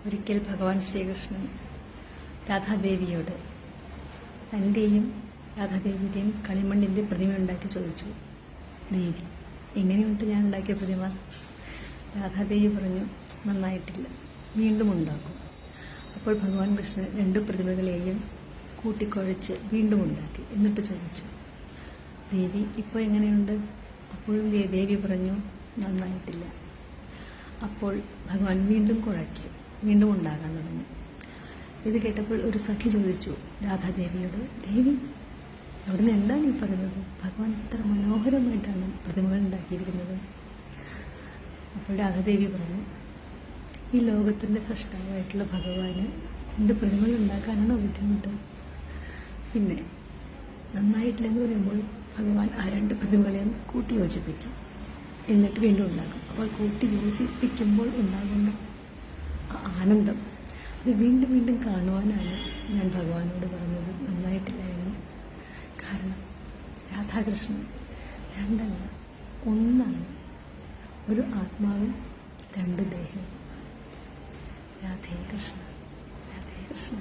ഒരിക്കൽ ഭഗവാൻ ശ്രീകൃഷ്ണൻ രാധാദേവിയോട് തൻ്റെയും രാധാദേവിയുടെയും കളിമണ്ണിൻ്റെ പ്രതിമ ഉണ്ടാക്കി ചോദിച്ചു. ദേവി, എങ്ങനെയുണ്ട് ഞാൻ ഉണ്ടാക്കിയ പ്രതിമ? രാധാദേവി പറഞ്ഞു, നന്നായിട്ടില്ല, വീണ്ടും ഉണ്ടാക്കും. അപ്പോൾ ഭഗവാൻ കൃഷ്ണൻ രണ്ട് പ്രതിമകളെയും കൂട്ടിക്കുഴച്ച് വീണ്ടും ഉണ്ടാക്കി. എന്നിട്ട് ചോദിച്ചു, ദേവി ഇപ്പോൾ എങ്ങനെയുണ്ട്? അപ്പോഴും ദേവി പറഞ്ഞു, നന്നായിട്ടില്ല. അപ്പോൾ ഭഗവാൻ വീണ്ടും കുഴക്കി, വീണ്ടും ഉണ്ടാകാൻ തുടങ്ങി. ഇത് കേട്ടപ്പോൾ ഒരു സഖി ചോദിച്ചു രാധാദേവിയോട്, ദേവി, അവിടുന്ന് എന്താണ് ഈ പറയുന്നത്? ഭഗവാൻ ഇത്ര മനോഹരമായിട്ടാണ് പ്രതിമകൾ ഉണ്ടാക്കിയിരിക്കുന്നത്. അപ്പോൾ രാധാദേവി പറഞ്ഞു, ഈ ലോകത്തിൻ്റെ സൃഷ്ടാവായിട്ടുള്ള ഭഗവാന് എൻ്റെ പ്രതിമകൾ ഉണ്ടാക്കാനാണോ ബുദ്ധിമുട്ട്? പിന്നെ നന്നായിട്ടില്ലെന്ന് പറയുമ്പോൾ ഭഗവാൻ ആ രണ്ട് പ്രതിമകളെയും കൂട്ടി യോജിപ്പിക്കും, എന്നിട്ട് വീണ്ടും ഉണ്ടാക്കും. അപ്പോൾ കൂട്ടി യോജിപ്പിക്കുമ്പോൾ ഉണ്ടാകുന്ന ആ ആനന്ദം, അത് വീണ്ടും വീണ്ടും കാണുവാനാണ് ഞാൻ ഭഗവാനോട് പറഞ്ഞത് നന്നായിട്ടില്ല എന്ന്. കാരണം രാധാകൃഷ്ണൻ രണ്ടല്ല, ഒന്നാണ്. ഒരു ആത്മാവും രണ്ട് ദേഹവും. രാധേ കൃഷ്ണ, രാധേ കൃഷ്ണ.